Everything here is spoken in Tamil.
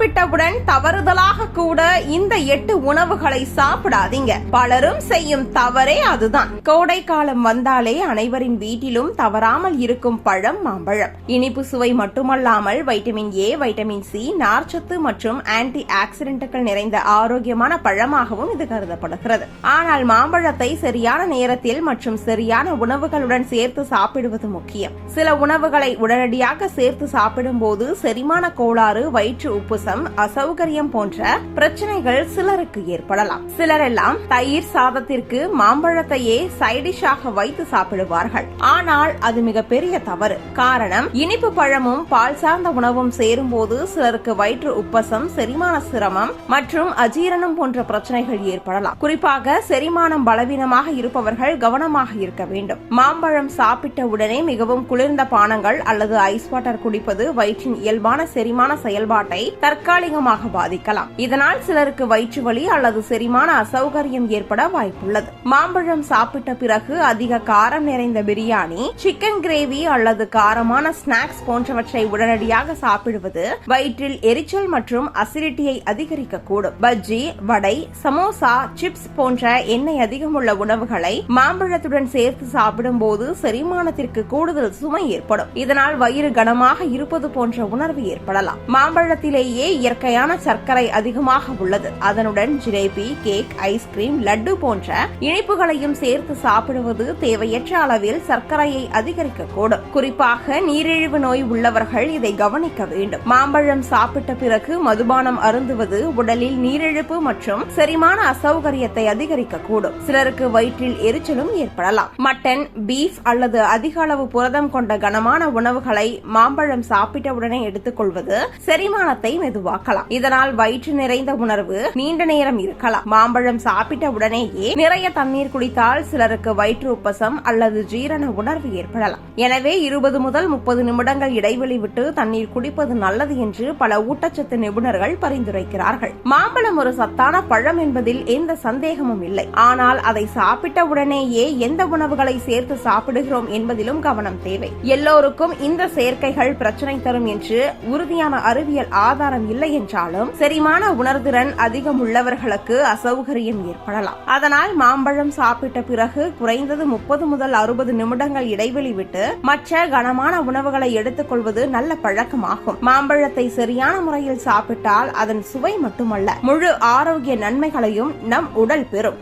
சாப்பிட்டவுடன் தவறுதலாக கூட இந்த 8 உணவுகளை சாப்பிடாதீங்க. பலரும் செய்யும் தவறே அதுதான். கோடை காலம் வந்தாலே அனைவரின் வீட்டிலும் தவறாமல் இருக்கும் பழம் மாம்பழம். இனிப்பு சுவை மட்டுமல்லாமல் வைட்டமின் ஏ, வைட்டமின் சி, நார்ச்சத்து மற்றும் ஆன்டி ஆக்சிடென்ட்கள் நிறைந்த ஆரோக்கியமான பழமாகவும் இது கருதப்படுகிறது. ஆனால் மாம்பழத்தை சரியான நேரத்தில் மற்றும் சரியான உணவுகளுடன் சேர்த்து சாப்பிடுவது முக்கியம். சில உணவுகளை உடனடியாக சேர்த்து சாப்பிடும் போது செரிமான கோளாறு, வயிற்று உப்புசம், அசௌகரியம் போன்ற பிரச்சனைகள் சிலருக்கு ஏற்படலாம். சிலரெல்லாம் தயிர் சாதத்திற்கு மாம்பழத்தையே சைடிஷாக வைத்து சாப்பிடுவார்கள். ஆனால் அது மிகப்பெரிய தவறு. காரணம், இனிப்பு பழமும் பால் சார்ந்த உணவும் சேரும் போது சிலருக்கு வயிற்று உப்பசம், செரிமான சிரமம் மற்றும் அஜீரணம் போன்ற பிரச்சனைகள் ஏற்படலாம். குறிப்பாக செரிமானம் பலவீனமாக இருப்பவர்கள் கவனமாக இருக்க வேண்டும். மாம்பழம் சாப்பிட்ட உடனே மிகவும் குளிர்ந்த பானங்கள் அல்லது ஐஸ் வாட்டர் குடிப்பது வயிற்றின் இயல்பான செரிமான செயல்பாட்டை தற்காலிகமாக பாதிக்கலாம். இதனால் சிலருக்கு வயிற்று வலி அல்லது செரிமான அசௌகரியம் ஏற்பட வாய்ப்புள்ளது. மாம்பழம் சாப்பிட்ட பிறகு அதிக காரம் நிறைந்த பிரியாணி, சிக்கன் கிரேவி அல்லது காரமான ஸ்நாக்ஸ் போன்றவற்றை உடனடியாக சாப்பிடுவது வயிற்றில் எரிச்சல் மற்றும் அசிடிட்டியை அதிகரிக்கக்கூடும். பஜ்ஜி, வடை, சமோசா, சிப்ஸ் போன்ற எண்ணெய் அதிகமுள்ள உணவுகளை மாம்பழத்துடன் சேர்த்து சாப்பிடும் போது செரிமானத்திற்கு கூடுதல் சுமை ஏற்படும். இதனால் வயிறு கனமாக இருப்பது போன்ற உணர்வு ஏற்படலாம். மாம்பழத்திலேயே இயற்கையான சர்க்கரை அதிகமாக உள்ளது. அதனுடன் ஜிலேபி, கேக், ஐஸ்கிரீம், லட்டு போன்ற இனிப்புகளையும் சேர்த்து சாப்பிடுவது தேவையற்ற அளவில் சர்க்கரையை அதிகரிக்கக்கூடும். குறிப்பாக நீரிழிவு நோய் உள்ளவர்கள் இதை கவனிக்க வேண்டும். மாம்பழம் சாப்பிட்ட பிறகு மதுபானம் அருந்துவது உடலில் நீரிழிப்பு மற்றும் செரிமான அசௌகரியத்தை அதிகரிக்கக்கூடும். சிலருக்கு வயிற்றில் எரிச்சலும் ஏற்படலாம். மட்டன், பீஃப் அல்லது அதிக அளவு புரதம் கொண்ட கனமான உணவுகளை மாம்பழம் சாப்பிட்டவுடனே எடுத்துக்கொள்வது செரிமானத்தை மெதுவாக்கலாம். இதனால் வயிற்று நிறைந்த உணர்வு நீண்ட நேரம் இருக்கலாம். மாம்பழம் சாப்பிட்ட உடனேயே நிறைய தண்ணீர் குடித்தால் சிலருக்கு வயிற்று உப்பசம் அல்லது ஜீரண உணர்வு ஏற்படலாம். எனவே 20 முதல் 30 நிமிடங்கள் இடைவெளி விட்டு தண்ணீர் குடிப்பது நல்லது என்று பல ஊட்டச்சத்து நிபுணர்கள் பரிந்துரைக்கிறார்கள். மாம்பழம் ஒரு சத்தான பழம் என்பதில் எந்த சந்தேகமும் இல்லை. ஆனால் அதை சாப்பிட்ட உடனேயே எந்த உணவுகளை சேர்த்து சாப்பிடுகிறோம் என்பதிலும் கவனம் தேவை. எல்லோருக்கும் இந்த சேர்க்கைகள் பிரச்சனை தரும் என்று உறுதியான அறிவியல் ஆதாரம் இல்லை என்றாலும் செரிமான உணர்திறன் அதிகம் உள்ளவர்களுக்கு அசௌகரியம் ஏற்படலாம். அதனால் மாம்பழம் சாப்பிட்ட பிறகு குறைந்தது 30 முதல் 60 நிமிடங்கள் இடைவெளி விட்டு மற்ற கனமான உணவுகளை எடுத்துக்கொள்வது நல்ல பழக்கமாகும். மாம்பழத்தை சரியான முறையில் சாப்பிட்டால் அதன் சுவை மட்டுமல்ல, முழு ஆரோக்கிய நன்மைகளையும் நம் உடல் பெறும்.